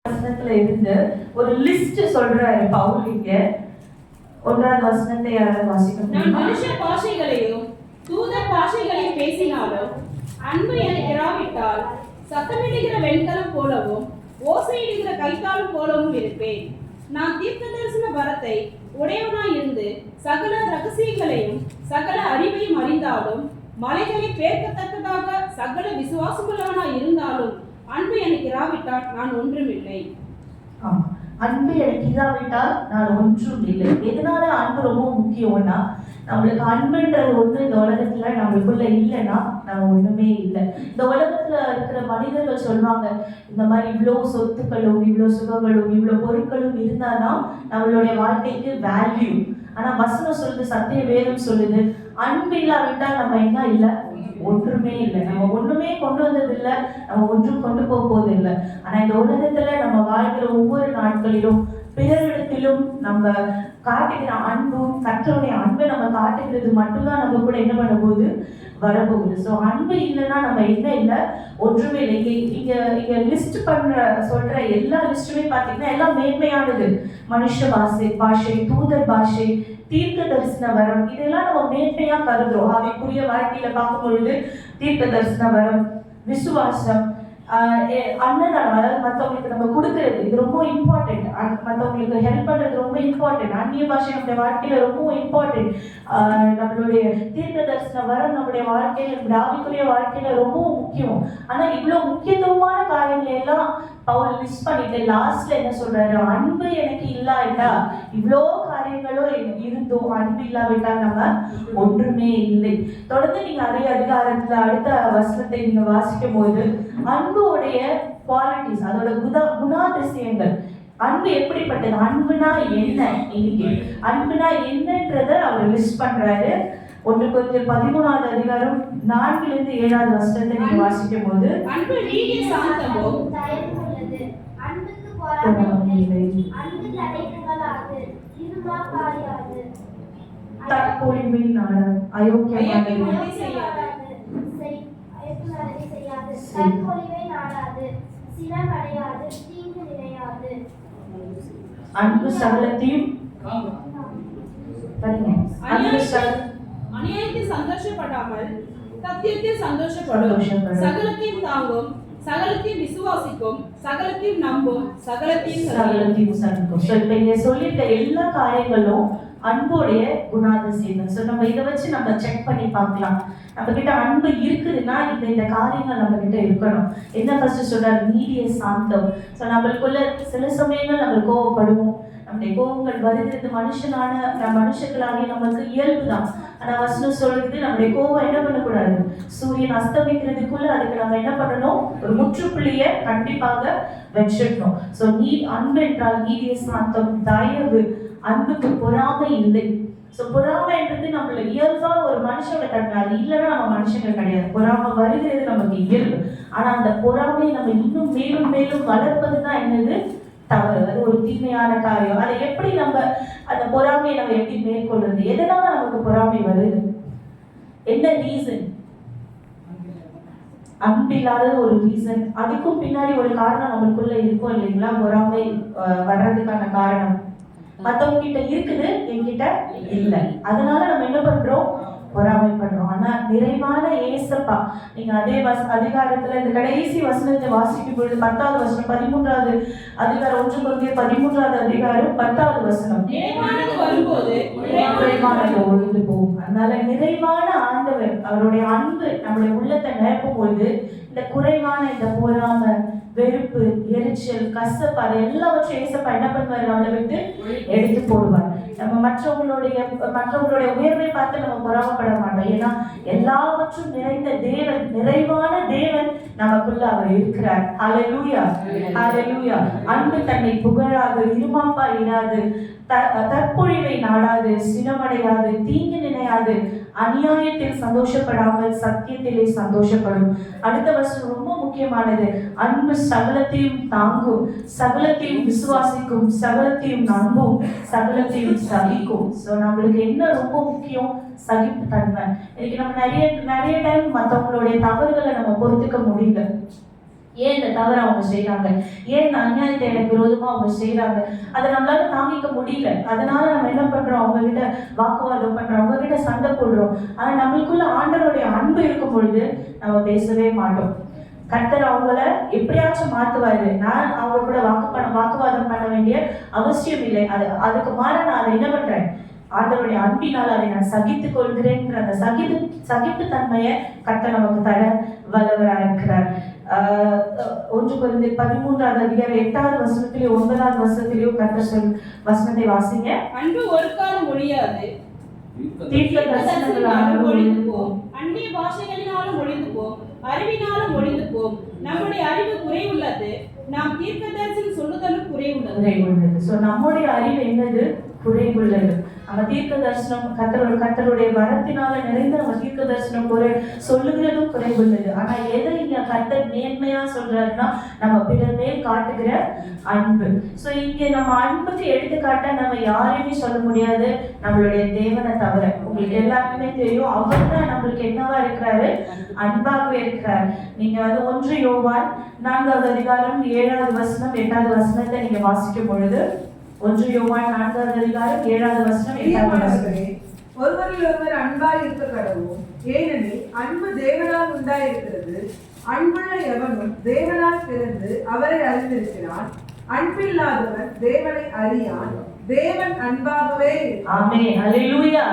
வசனத்துல இருந்து ஒரு லிஸ்ட் சொல்றாரு பவுல் இங்க. 1வது வசனத்தை யாராவது வாசிக்க முடியுமா? நான் மனுஷ பாஷைகளையும் தூதர் பாஷைகளையும் பேசினாலும் அன்பு எனக்கு இராவிட்டால் சத்தமிடுகிற வெண்கலம் போலவும் ஓசையிடுகிற கைத்தாளம் போலவும் இருப்பேன். நான் தீர்க்க தரிசன வரத்தை உடையவனாய் இருந்து சகல ரகசியங்களையும் சகல அறிவையும் அறிந்தாலும் மலைகளை பேர்க்கத்தக்கதாக சகல விசுவாசமுள்ளவனாய் இருந்தாலும் அன்பு எனக்கு இராவிட்டால் நான் ஒன்றுமில்லை. அன்பு எனக்கு இல்லாவிட்டால் நான் ஒன்றும் இல்லை. எதனால அன்பு ரொம்ப முக்கியம்னா, நம்மளுக்கு அன்புன்றது ஒண்ணு இந்த உலகத்துல நம்மளுக்குள்ள இல்லைன்னா நம்ம ஒண்ணுமே இல்லை. இந்த உலகத்துல இருக்கிற மனிதர்கள் சொல்லுவாங்க, இந்த மாதிரி இவ்வளவு சொத்துக்களும் இவ்வளவு சுகங்களும் இவ்வளவு பொருட்களும் இருந்தாதான் நம்மளுடைய வாழ்க்கைக்கு வேல்யூ. ஆனா வசனம் சொல்லுது, சத்திய வேதம் சொல்லுது, அன்பு இல்லாவிட்டால் நம்ம என்ன இல்லை, ஒன்றுமே இல்லை. நம்ம ஒண்ணுமே கொண்டு வந்தது இல்லை, நம்ம ஒன்றும் கொண்டு போவது இல்லை. ஆனா இந்த உலகத்துல நம்ம வாழ்கிற ஒவ்வொரு நாட்களிலும் பிறரிடத்திலும் நம்ம காட்டுகிற அன்பும் கர்த்தருடைய அன்பை நம்ம காட்டுகிறது மட்டும்தான் நம்ம கூட என்ன பண்ண போகுது, வரப்போகுது. ஸோ அன்பு இல்லைன்னா நம்ம என்ன இல்லை, ஒன்றுமே இல்லை. இங்க லிஸ்ட் சொல்ற எல்லா லிஸ்ட்டுமே பார்த்தீங்கன்னா எல்லாம் மேன்மையானது. மனுஷ பாஷை, தூதர் பாஷை, தீர்க்க தரிசன வரம், இதெல்லாம் நம்ம மேன்மையா கருதுறோம். அவைக்குரிய வாழ்க்கையில பார்க்கும் பொழுது தீர்க்க தரிசன வரம், விசுவாசம், அன்னதானம், அதாவது மற்றவங்களுக்கு நம்ம கொடுக்கறது, இது ரொம்ப இம்பார்ட்டன்ட். மற்றவங்களுக்கு ஹெல்ப் பண்றது ரொம்ப இம்பார்ட்டன்ட். அந்நிய பாஷை நம்முடைய வாழ்க்கையில ரொம்ப இம்பார்ட்டன்ட். நம்மளுடைய தீர்க்க தரிசன வரம் நம்முடைய வாழ்க்கையில, நம்முடைய ஆவிக்குரிய வாழ்க்கையில ரொம்ப முக்கியம். ஆனா இவ்வளவு முக்கியத்துவமான காரியங்களை எல்லாம் பவுல் லிஸ்ட் பண்ணிட்டு லாஸ்ட்ல என்ன சொல்றாரு, அன்பு எனக்கு இல்லாவிட்டா, இவ்வளோ காரியங்களும் இருந்தோம், அன்பு இல்லாவிட்டா நம்ம ஒன்றுமே இல்லை. தொடர்ந்து நீங்க அதே அதிகாரத்துல அடுத்த வசனத்தை நீங்க வாசிக்கும் போது அன்புடைய குவாலிட்டிஸ், அதோட குணாதிசயங்கள், அன்பு எப்படிப்பட்டது, அன்புனா என்ன, இன்னைக்கு அன்புனா என்னன்றத அவர் லிஸ்ட் பண்றாரு. 1 கொரிந்தியர் 13வது அதிகாரம் 4லிருந்து 7வது வசனத்தை நீங்க வாசிக்கும் போது, அன்பு நீடிய சாந்தமும் தயவுள்ளது, அன்புக்கு பொறாமை இல்லை, அன்பு தடைகளாது, இருமாப்பாயாது, தற்பொழிவை நாடாது, அயோக்கியமானது செய்யாது, தற்பொழிவை நாடாது, சினமடையாது, தீங்கு நினையாது, அன்பு சகலத்தையும் அநியாயத்தில் சந்தோஷப்படாமல் சத்தியத்தில் சந்தோஷப்படும், சகலத்தையும் தாங்கும், சகலத்தையும் விசுவாசிக்கும், சகலத்தையும் நம்பும், சகலத்தையும் சகிக்கும். இப்ப இங்க சொல்லியிருக்க எல்லா காரியங்களும் அன்புடைய குணாதிசயங்கள். ஸோ நம்ம இதை வச்சு நம்ம செக் பண்ணி பார்க்கலாம், நம்ம கிட்ட அன்பு இருக்குதுன்னா இந்த காரியங்கள் நம்ம கிட்ட இருக்கணும். என்ன ஃபர்ஸ்ட் சொல்றாரு, நீடிய சாந்தம். ஸோ நம்மளுக்குள்ள சில சமயங்கள் நம்ம கோவப்படுவோம், நம்முடைய கோபங்கள் வருகிறது மனுஷங்களாகிய நமக்கு இயல்பு தான். ஆனா வசனம் சொல்றது, நம்முடைய கோபம் என்ன பண்ணக்கூடாது, சூரியன் அஸ்தமிக்கிறதுக்குள்ள அதுக்கு நம்ம என்ன பண்ணணும், ஒரு முற்றுப்புள்ளிய கண்டிப்பாக வச்சிடணும். ஸோ அன்பு என்றால் நீடிய சாந்தம், தயவு, அன்புக்கு பொறாமை இல்லை. ஸோ பொறாமைன்றது நம்மள இயல்பா ஒரு மனுஷோட தன்மை, அது இல்லைன்னா நம்ம மனுஷங்க கிடையாது. பொறாமை வருகிறது நமக்கு இயல்பு. ஆனா அந்த பொறாமையை நம்ம இன்னும் மேலும் மேலும் வளர்ப்பதுதான் என்னது, தவறு. அது ஒரு தீமையான காரியம். அதை எப்படி நம்ம அந்த பொறாமையை நம்ம எப்படி மேற்கொள்றது, எதனால நமக்கு பொறாமை வருது, என்ன ரீசன்? அன்பில்லாத ஒரு ரீசன், அதுக்கும் பின்னாடி ஒரு காரணம் நம்மளுக்குள்ள இருக்கும் இல்லைங்களா. பொறாமை வர்றதுக்கான காரணம் மத்தவங்க கிட்ட இருக்குது, என்கிட்ட இல்லை, அதனால நம்ம என்ன பண்றோம், பொறாமைப்படுறோம். ஆனா நிறைவான ஏசப்பா, நீங்க அதே அதிகாரத்துல இந்த கடைசி வசனத்தை வாசிக்கும் பொழுது 10வது வசனம், 13வது அதிகாரம், 1 கொரிந்தியர் 13வது அதிகாரம் 10வது வசனம், நிறைவானது ஒழிந்து போகும். அதனால நிறைவான ஆண்டவர் அவருடைய அன்பு நம்முடைய உள்ளத்தை நிரப்பும் பொழுது இந்த குறைவான இந்த பொறாமை, வெறுப்பு, எரிச்சல், கசப்பு, அதை எல்லாவற்றையும் ஏசப்பா என்ன பண்ணுவாரு, நம்மளை விட்டு எடுத்து போடுவார். நம்ம மற்றவங்களுடைய உயர்வை பார்த்து நம்ம பொறாமப்பட மாட்டோம். ஏன்னா எல்லாவற்றும் நிறைந்த தேவன், நிறைவான தேவன் நமக்குள்ள அவர் இருக்கிறார். ஹல்லேலூயா, ஹல்லேலூயா. அன்பு தன்னை புகழாது, இருமாப்பா இராது, தற்பொழிவை நாடாது, சினமடையாது, தீங்கு நினையாது, அநியாயத்தில் சந்தோஷப்படாமல் சத்தியத்திலே சந்தோஷப்படும். அடுத்த வசனம் ரொம்ப முக்கியமானது, அன்பு சகலத்தையும் தாங்கும், சகலத்தையும் விசுவாசிக்கும், சகலத்தையும் நம்பும், சகலத்தையும் சகிக்கும். ஸோ நம்மளுக்கு என்ன ரொம்ப முக்கியம், சகிப்பு தன்மை. இன்னைக்கு நம்ம நிறைய டைம் மற்றவங்களுடைய தவறுகளை நம்ம பொறுத்துக்க முடியல. ஏன் இந்த தவறு அவங்க செய்யறாங்க, ஏன் இந்த அநியாயத்தை எனக்கு விரோதமா அவங்க செய்யறாங்க, அதை நம்மளால தாங்கிக்க முடியல. அதனால நம்ம என்ன பண்றோம், அவங்க கிட்ட வாக்குவாதம் பண்றோம், அவங்க கிட்ட சண்டை போடுறோம். ஆனா நம்மளுக்குள்ள ஆண்டவருடைய அன்பு இருக்கும் பொழுது நம்ம பேசவே மாட்டோம். கர்த்தர் அவங்கள எப்படியாச்சும் மாத்துவாரு. நான் அவங்க கூட வாக்குவாதம் பண்ண வேண்டிய அவசியம் இல்லை. அதுக்கு மாற நான் அதை என்ன பண்றேன், ஆண்டவருடைய அன்பினால் அதை நான் சகித்துக் கொள்கிறேன்ற அந்த சகிப்பு தன்மையை கர்த்தர் நமக்கு தர வல்லவராக இருக்கிறார். 1 கொரிந்தியர் 13வது அதிகாரம் 8வது வசனத்திலேயோ 9வது வசனத்திலேயோ கர்த்தர் சொல் வசனத்தை வாசிங்க. அன்பு ஒரு காலம் ஒழியாது, தீர்க்க தரிசனங்களாலும் ஒழிந்து போம், அந்நிய பாஷைகளினாலும் ஒழிந்து போம், அறிவினாலும் ஒழிந்து போம். நம்முடைய அறிவு குறைவுள்ளது, நாம் தீர்க்க தரிசனம் சொல்லுதலும் குறைவுள்ளது. சோ நம்முடைய அறிவு என்னது, குறைவுள்ளது. நம்ம தீர்க்க தரிசனம் கர்த்தருடைய வரத்தினால நிறைந்த நம்ம தீர்க்க தரிசனம் சொல்லுகிறதும் குறைவுள்ளது. ஆனா எதை இங்க கர்த்தர் மேன்மையா சொல்றாருன்னா நம்ம பிறர் மேல் காட்டுகிற அன்பு. சோ இங்க நம்ம அன்புக்கு எடுத்துக்காட்ட நம்ம யாரையுமே சொல்ல முடியாது, நம்மளுடைய தேவனை தவிர. உங்களுக்கு எல்லாருக்குமே தெரியும், அவர் தான் நம்மளுக்கு என்னவா இருக்கிறாரு, அன்பாகவே இருக்கிறார். நீங்க 1 யோவான் 4வது அதிகாரம் 7வது வசனம் 8வது வசனத்தை நீங்க வாசிக்கும் பொழுது, 1 யோவான் 4வது அதிகாரம் 7வது வசனம் 8வது வசனம். ஒருவரில் ஒருவர் அன்பாய் இருக்க கடவும், ஏனெனில் அன்பு தேவனால் உண்டாயிருக்கிறது. அன்புள்ள எவனும் தேவனால் பிறந்து அவரை அறிந்திருக்கிறான். அன்பில்லாதவன் தேவனை அறியான், தேவன் அன்பாகவே. ஆமென், அல்லேலூயா.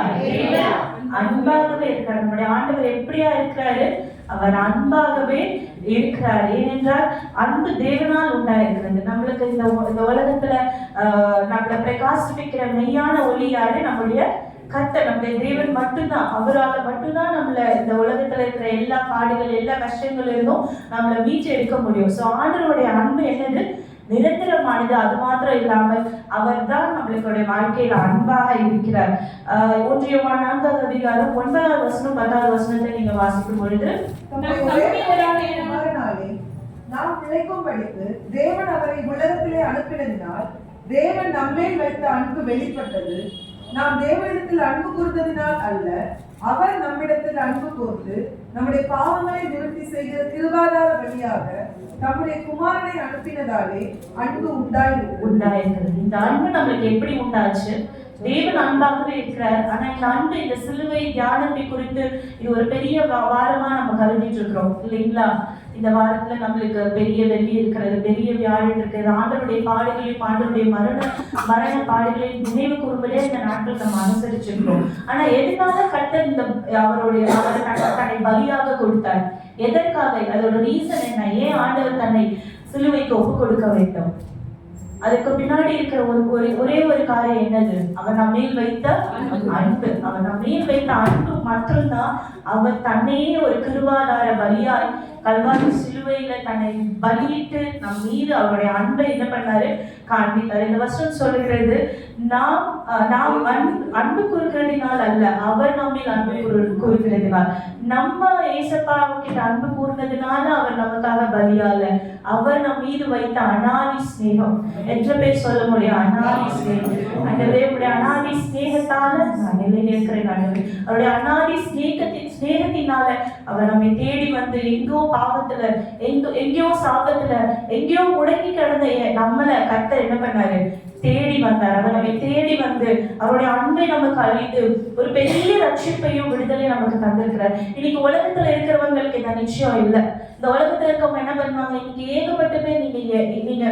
அன்பாகவே இருக்கிறார். நம்முடைய ஆண்டவர் எப்படியா இருக்கிறாரு, அவர் அன்பாகவே இருக்கிறார். ஏனென்றால் அன்பு தேவனால் உண்டாயிருக்கிறது. நம்மளுக்கு இந்த உலகத்துல நம்மளை பிரகாசிப்பிக்கிற மெய்யான ஒளி யாரு, நம்முடைய கர்த்தர், நம்முடைய தேவன் மட்டும்தான். அவரால் மட்டும்தான் நம்மள இந்த உலகத்துல இருக்கிற எல்லா பாடுகள் எல்லா கஷ்டங்கள் இருந்தும் நம்மளை மீட்டு எடுக்க முடியும். சோ ஆண்டவருடைய அன்பு என்னது, நிரந்தரமானது. அது மாத்திரம் இல்லாமல் அவர் தான் நம்மளுடைய வாழ்க்கையில அன்பாக இருக்கிறார். 1 யோவான் 4வது அதிகாரம் 9வது வசனம் 10வது வசனத்தை நீங்க வாசிக்கும் பொழுது, நாம் பிழைக்கும்படிக்கு தேவன் அவரை உலகத்திலே அனுப்பினதினால் தேவன் நம்மேல் வைத்த அன்பு வெளிப்பட்டது. நாம் தேவனிடத்தில் அன்பு கூர்ந்ததினால் அல்ல, அவர் நம்மிடத்தில் அன்பு கூர்ந்து நம்முடைய பாவங்களை நிவர்த்தி செய்கிற கிருபாதார வழியாக நம்முடைய குமாரனை அனுப்பினதாலே அன்பு உண்டாயிருக்கிறது. இந்த அன்பு நம்மளுக்கு எப்படி உண்டாச்சு, தேவன் அன்பாகவே இருக்கிறார். ஆனா இந்த அன்பு, இந்த சிலுவை தியானத்தை குறித்து இது ஒரு பெரிய வாரமா நம்ம கருதிட்டு இருக்கிறோம் இல்லைங்களா? இந்த வாரத்துல நம்மளுக்கு பெரிய வெள்ளி இருக்கிறது, பெரிய வியாழன் இருக்கிறது. ஆண்டவருடைய பாடுகளையும் ஆண்டவருடைய மரண பாடுகளையும் நினைவு கூறும்படியே இந்த நாட்கள் நம்ம அனுசரிச்சிருக்கிறோம். ஆனா எதனால கர்த்தர் அவர் தன்னை பலியாக கொடுத்தார், எதற்காக, அதோட ரீசன் என்ன, ஏன் ஆண்டவர் தன்னை சிலுவைக்கு ஒப்பு கொடுக்க வேண்டும்? அதுக்கு பின்னாடி இருக்கிற ஒரே ஒரு காரியம் என்னது, அவர் நம்மேல் வைத்த அன்பு. அவர் நம்மேல் வைத்த அன்பு மட்டும்தான் அவர் தன்னையே ஒரு கிருபாதார பலியாய் கல்வாரி சிலுவையில தன்னை பலியிட்டு நம் மீது அவருடைய அன்பை என்ன பண்ணாரு, காண்பித்தார். இந்த வசனம் சொல்லுகிறது, நாம் அன்பு கூறுகிறதினால் அல்ல, அவர் நம்மில் அன்பு கூறுகிறதினால். நம்ம ஏசப்பா கிட்ட அன்பு கூர்ந்ததுனால அவர் நமக்காக பலியால, அவர் நம் மீது வைத்த அனாதி ஸ்நேகம். எத்தனை பேர் சொல்ல முடியும், அனாதி ஸ்நேகம். உடைய அனாதி ஸ்நேகத்தால நான் நிலைநிற்கிறேன். அவருடைய அனாதி ஸ்நேகத்தினால அவர் நம்மை தேடி வந்து எங்கோ பாவத்துல, எங்கேயோ சாபத்துல, எங்கேயோ முடங்கி கிடந்த நம்மளை கர்த்தர் என்ன பண்ணாரு, தேடி வந்தார். அவர் நம்மை தேடி வந்து அவருடைய அன்பை நமக்கு அளித்து ஒரு பெரிய ரட்சிப்பையும் விடுதலை நமக்கு தந்திருக்கிறார். இன்னைக்கு உலகத்துல இருக்கிறவங்களுக்கு இந்த நிச்சயம் இல்லை. இந்த உலகத்துல இருக்கவங்க என்ன பண்ணுவாங்க, இன்னைக்கு ஏகப்பட்ட பேர் நீங்க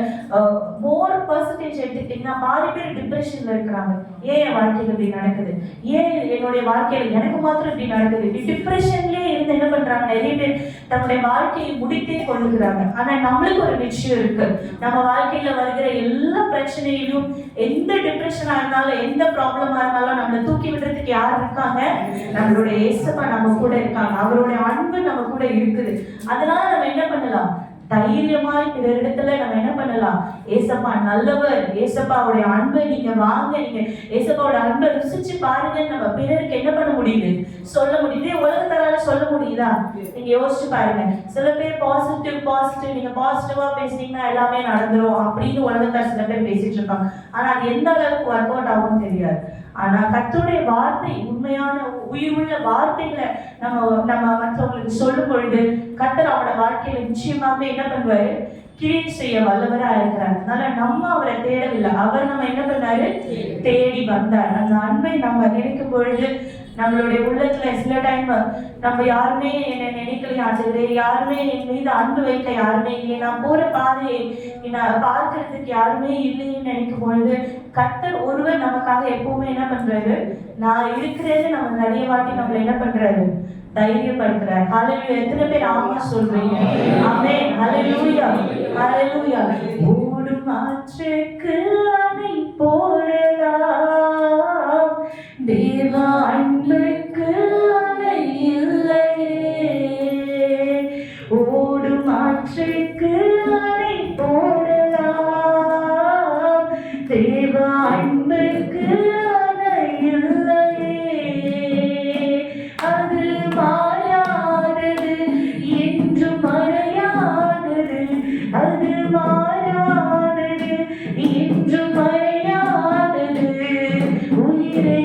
மோர் பர்சன்டேஜ் எடுத்துக்கிட்டீங்கன்னா பாதி பேர் டிப்ரெஷன்ல இருக்கிறாங்க. ஏன் என் வாழ்க்கையில இப்படி நடக்குது, ஏன் என்னுடைய வாழ்க்கையில எனக்கு மாத்திரம் இப்படி நடக்குது, இப்படி டிப்ரெஷன்லயே இருந்து என்ன பண்றாங்க, நிறைய பேர் தன்னுடைய வாழ்க்கையை முடித்தே கொள்ளுகிறாங்க. ஆனா நம்மளுக்கு ஒரு நிச்சயம் இருக்கு, நம்ம வாழ்க்கையில வருகிற எல்லா பிரச்சனையிலும், எந்த டிப்ரெஷனா இருந்தாலும், எந்த ப்ராப்ளமா இருந்தாலும் நம்மளை தூக்கி விடுறதுக்கு யார் இருக்காங்க, நம்மளுடைய ஏசப்பா நம்ம கூட இருக்காங்க. அவருடைய அன்பு நம்ம கூட இருக்குது. அதனால நம்ம என்ன பண்ணலாம், தைரியமாய் பிறரிடத்துல நம்ம என்ன பண்ணலாம், ஏசப்பா நல்லவர், ஏசப்பாவுடைய அன்பை நீங்க வாங்க, நீங்க ஏசப்பாவோட அன்பை ருசிச்சு பாருங்க, நம்ம பிறருக்கு என்ன பண்ண முடியுது, சொல்ல முடியுது. உலகத்தாரால சொல்ல முடியுதா? நீங்க யோசிச்சு பாருங்க. சில பேர் பாசிட்டிவ் நீங்க பாசிட்டிவா பேசுனீங்கன்னா எல்லாமே நடந்துரும் அப்படின்னு உலகத்தார் சில பேர் பேசிட்டு இருப்பாங்க. ஆனா அது எந்த அளவுக்கு ஒர்க் அவுட் ஆகும்னு தெரியாது. ஆனா கர்த்தருடைய வார்த்தை உண்மையான உயிருள்ள வார்த்தைகளை நம்ம மற்றவங்களுக்கு சொல்லும் பொழுது கர்த்தர் அவரோட வாழ்க்கையில நிச்சயமாவே என்ன பண்ணுவாரு, கிரியை செய்ய வல்லவரா இருக்கிறார். அதனால நம்ம அவரை தேடவில்லை, அவர் நம்ம என்ன பண்ணாரு, தேடி வந்தார். அந்த அன்பை நம்ம நினைக்கும் பொழுது நம்மளுடைய உள்ளத்துல சில டைம் நம்ம யாருமே என்னை நினைக்கலையே ஆண்டவரே, யாருமே என் மீது அன்பு வைக்க யாருமே இல்லையே, நான் போற பாதையை பார்க்கறதுக்கு யாருமே இல்லைன்னு நினைக்கும் பொழுது கர்த்தர் ஒருவர் நமக்காக எப்பவுமே என்ன பண்றாரு, நான் இருக்கிறேன்னு நம்ம நிறைய வாட்டி நம்மள என்ன பண்றாரு, தைரியப்படுத்துறாரு. ஹalleluya. எத்தனை பேர் ஆமா சொல்றீங்க? ஆமென். ஹalleluya. ஹalleluya. ஓடும் ஆற்றுக்கு அணை போடலாம், தேவ அன்புக்கு அணை இல்லையே. ஓடும் ஆற்றுக்கு அணை போடலாம், தேவ அன்புக்கு அணை இல்லையே. அது மாறாதது, என்றும் மறையாதது. அது மாறாதது, என்றும் மறையாதது. உயிரே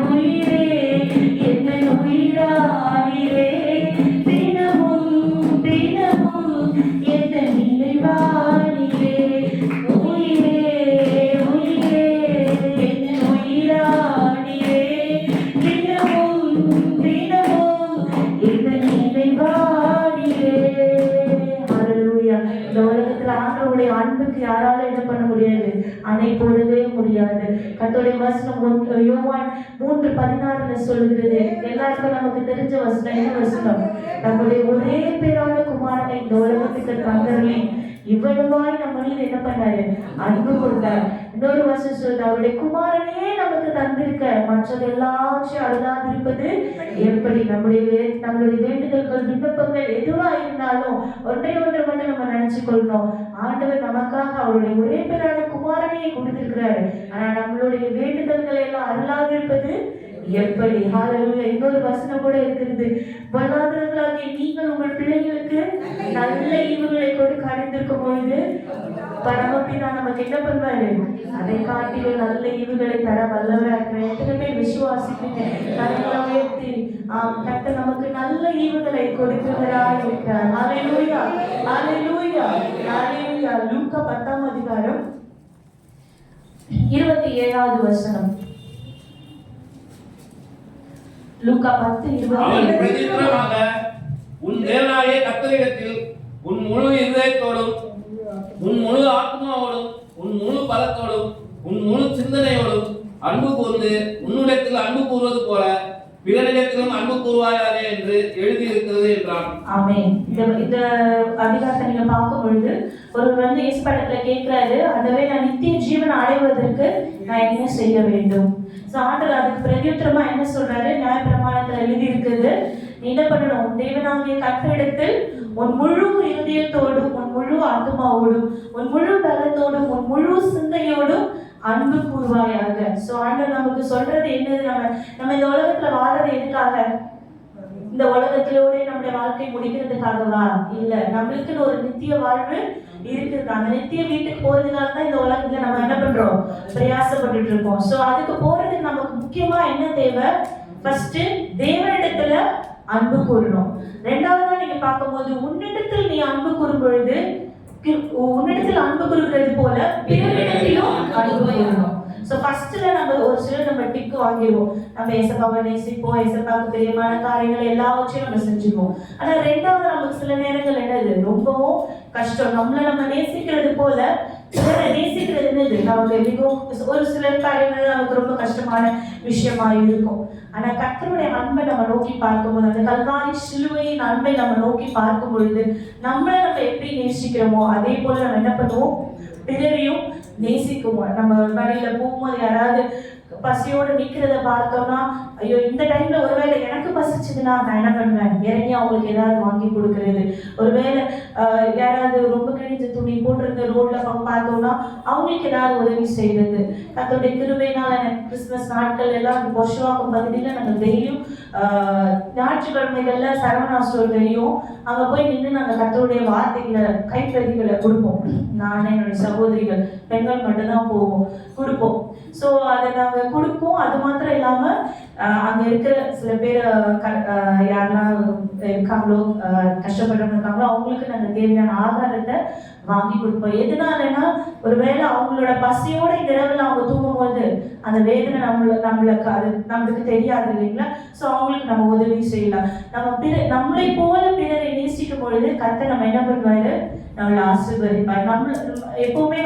உயிரே என்னை உயிராயிரே, தினமும் தினமும் என்னை நினைவானிரே. உயிரே உயிரே என்னை உயிரானிரே, தினமும் தினமும் என்னை நினைவானிரே. ஹalleluya. இந்த உலகத்துல ஆண்டவருடைய அன்புக்கு யாரால என்ன பண்ண முடியாது, அணை போடவே முடியாது. கர்த்தருடைய வசனம் யோவான் 3:16 சொல்லுகிறது. எல்லாருக்கும் நமக்கு தெரிஞ்ச வசனம். என்ன வசனம்? நம்முடைய ஒரே பேரான குமாரனை இந்த உலகத்துக்கு தந்தருளி இவ்வளவாய் நம்ம மீது என்ன பண்ணாரு, அன்பு கொடுத்தார். இன்னொரு வசனம் சொல்லுது, அவருடைய குமாரனே நமக்கு தந்திருக்க மற்றது எல்லாத்தையும் அழுதாதிருப்பது எப்படி. நம்மளுடைய வேண்டுதல்கள் விண்ணப்பங்கள் எதுவா இருந்தாலும் ஒன்றை மட்டும் நம்ம நினைச்சு கொள்ளணும், ஆண்டவர் நமக்காக அவருடைய ஒரே பேரான குமாரனையே கொடுத்திருக்கிறாரு. ஆனா நம்மளுடைய வேண்டுதல்களை எல்லாம் அருளாதிருப்பது எப்படி. ஹalleluya. இன்னொரு வசனம் கூட இருக்கிறது, பொல்லாதவர்களாகிய நீங்கள் உங்கள் பிள்ளைகளுக்கு நல்ல ஈவுகளை கொடுக்க அறிந்திருக்கும் பொழுது பரமபிதா நமக்கு என்ன பண்ணுவாரு, அதை காட்டிலும் நல்ல ஈவுகளை தர வல்லவரா இருக்கிறேன். எத்தனை பேர் விசுவாசிப்பீங்க? நல்லா உயர்த்தி கர்த்தர் நமக்கு நல்ல ஈவுகளை கொடுக்கிறவரா இருக்கிறார். ஹalleluya. ஹalleluya. ஹalleluya. லூக்கா 10ஆம் அதிகாரம் 27வது வசனம். லூக்கா 10:27. உன் தேவனாகிய கர்த்தரிடத்தில் உன் முழு இதயத்தோடும், உன் முழு ஆத்மாவோடும், உன் முழு பலத்தோடும், உன் முழு சிந்தனையோடும் அன்பு கூர்ந்து உன்னிடத்தில் அன்பு கூறுவது போல பிறரிடத்திலும் அன்பு கூறுவாயாரே என்று எழுதியிருக்கிறது என்றான். ஆமென். இந்த அதிகாரத்தை நீங்க பார்க்கும் பொழுது ஒருவர் வந்து இயேசு படத்துல கேட்கிறாரு, அதுவே நான் நித்திய ஜீவனை அடைவதற்கு நான் என்ன செய்ய வேண்டும். ஆண்டவர் அதுக்கு பிரதியுத்தரமா என்ன சொல்றாரு, நியாயப்பிரமாணத்துல எழுதி இருக்குது, நீ என்ன பண்ணணும், தேவனாகிய கர்த்தரிடத்தில் உன் முழு இருதயத்தோடும், உன் முழு ஆத்மாவோடும், உன் முழு பலத்தோடும், உன் முழு சிந்தையோடும் அன்பு கூறுவாயாக. சோ ஆண்டவர் நமக்கு சொல்றது என்னது, நம்ம இந்த உலகத்துல வாழறது எதுக்காக? இந்த உலகத்திலோட நம்முடைய வாழ்க்கை முடிக்கிறதுக்காகவா? இல்ல, நம்மளுக்குன்னு ஒரு நித்திய வாழ்வு இருக்குது. அந்த நித்திய வீட்டுக்கு போறதுனால தான் இந்த உலகத்துல நம்ம என்ன பண்றோம், பிரயாசப்பட்டு இருக்கோம். சோ அதுக்கு போறதுக்கு நமக்கு முக்கியமா என்ன தேவை? ஃபர்ஸ்ட் தேவனிடத்துல அன்பு கூறணும். ரெண்டாவதா நீங்க பார்க்கும்போது உன்னிடத்தில் நீ அன்பு கூறும் பொழுது உன்னிடத்தில் அன்பு கூறுகிறது போல பிறரிடத்திலும் அன்பு கூறணும். சோ ஃபர்ஸ்ட்ல நம்ம ஒரு சிலர் நம்ம டிக் வாங்கிடுவோம், நம்ம ஏசப்பாவை நேசிப்போம், ஏசப்பாவுக்கு பிரியமான காரியங்கள் எல்லாவற்றையும் நம்ம செஞ்சுக்குவோம். ஆனா ரெண்டாவது நமக்கு சில நேரங்கள் என்னது, ரொம்பவும் கஷ்டம். நம்ம நேசிக்கிறது போல பிறரை நேசிக்கிறது என்னது, நமக்கு மிகவும் ஒரு சில காரியங்கள் நமக்கு ரொம்ப கஷ்டமான விஷயமா இருக்கும். ஆனா கர்த்தருடைய அன்பை நம்ம நோக்கி பார்க்கும்போது, அந்த கல்வாரி சிலுவையின் அன்பை நம்ம நோக்கி பார்க்கும் பொழுது நம்மளை நம்ம எப்படி நேசிக்கிறோமோ அதே போல நம்ம என்ன பண்ணுவோம், பிறரையும் நேசிக்குவோம். நம்ம வழியில போகும்போது யாராவது பசியோடு நிக்கிறத பார்த்தோம்னா, ஐயோ இந்த டைம்ல ஒருவேளை எனக்கு பசிச்சுதுன்னா நான் என்ன பண்ணுவேன், இறங்கி அவங்களுக்கு ஏதாவது வாங்கி கொடுக்கறது. ஒருவேளை யாராவது ரொம்ப கிழிஞ்ச துணி போட்டிருக்க ரோட்ல பார்த்தோம்னா அவங்களுக்கு ஏதாவது உதவி செய்யறது. கர்த்தருடைய கிருபையினால கிறிஸ்துமஸ் நாட்கள் எல்லாம் பொஷவாக்கம் பகுதியில நாங்கள் டெய்லியும் ஞாயிற்றுக்கிழமைகள்ல சரவணா ஸ்டோர் தெரியும், அங்க போய் நின்று நாங்கள் கர்த்தருடைய வார்த்தைகளை கைப்பிரதிகளை கொடுப்போம். நான் என்னுடைய சகோதரிகள் பெண்கள் மட்டும்தான் போவோம், கொடுப்போம். ஸோ அதை நாங்கள் கொடுப்போம். அது மாத்திரம் இல்லாமல் அங்கே இருக்கிற சில பேர் யாரெல்லாம் இருக்காங்களோ, கஷ்டப்படுறவங்க இருக்காங்களோ, அவங்களுக்கு நாங்கள் தேவையான ஆகாரத்தை வாங்கி கொடுப்போம். எதனாலன்னா ஒருவேளை அவங்களோட பசியோட இந்த இரவில் அவங்க தூங்கும்போது அந்த வேதனை நம்மளுக்கு அது நம்மளுக்கு தெரியாது இல்லைங்களா? ஸோ அவங்களுக்கு நம்ம உதவி செய்யலாம். நம்மளை போல பிறரை நேசிக்கும் பொழுது கர்த்தர் நம்ம என்ன பண்ணுவாரு, நம்மளை ஆசீர்வதிப்பார். எப்பவுமே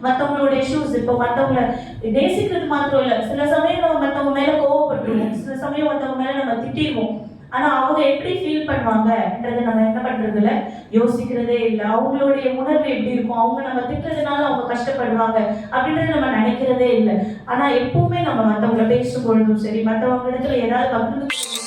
மற்றவங்களோட இஷ்யூஸ், இப்போ மற்றவங்களை நேசிக்கிறது மாத்திரம் இல்லை, சில சமயம் நம்ம மற்றவங்க மேல கோவப்பட்டுருவோம், சில சமயம் மற்றவங்க மேல நம்ம திட்டிடுவோம். ஆனா அவங்க எப்படி ஃபீல் பண்ணுவாங்கன்றதை நம்ம என்ன பண்றதுல யோசிக்கிறதே இல்லை. அவங்களுடைய உணர்வு எப்படி இருக்கும், அவங்க நம்ம திட்டுறதுனால அவங்க கஷ்டப்படுவாங்க அப்படின்றத நம்ம நினைக்கிறதே இல்லை. ஆனா எப்பவுமே நம்ம மற்றவங்களை பேசும் பொழுதும் சரி, மற்றவங்க இடத்துல ஏதாவது பகிர்ந்து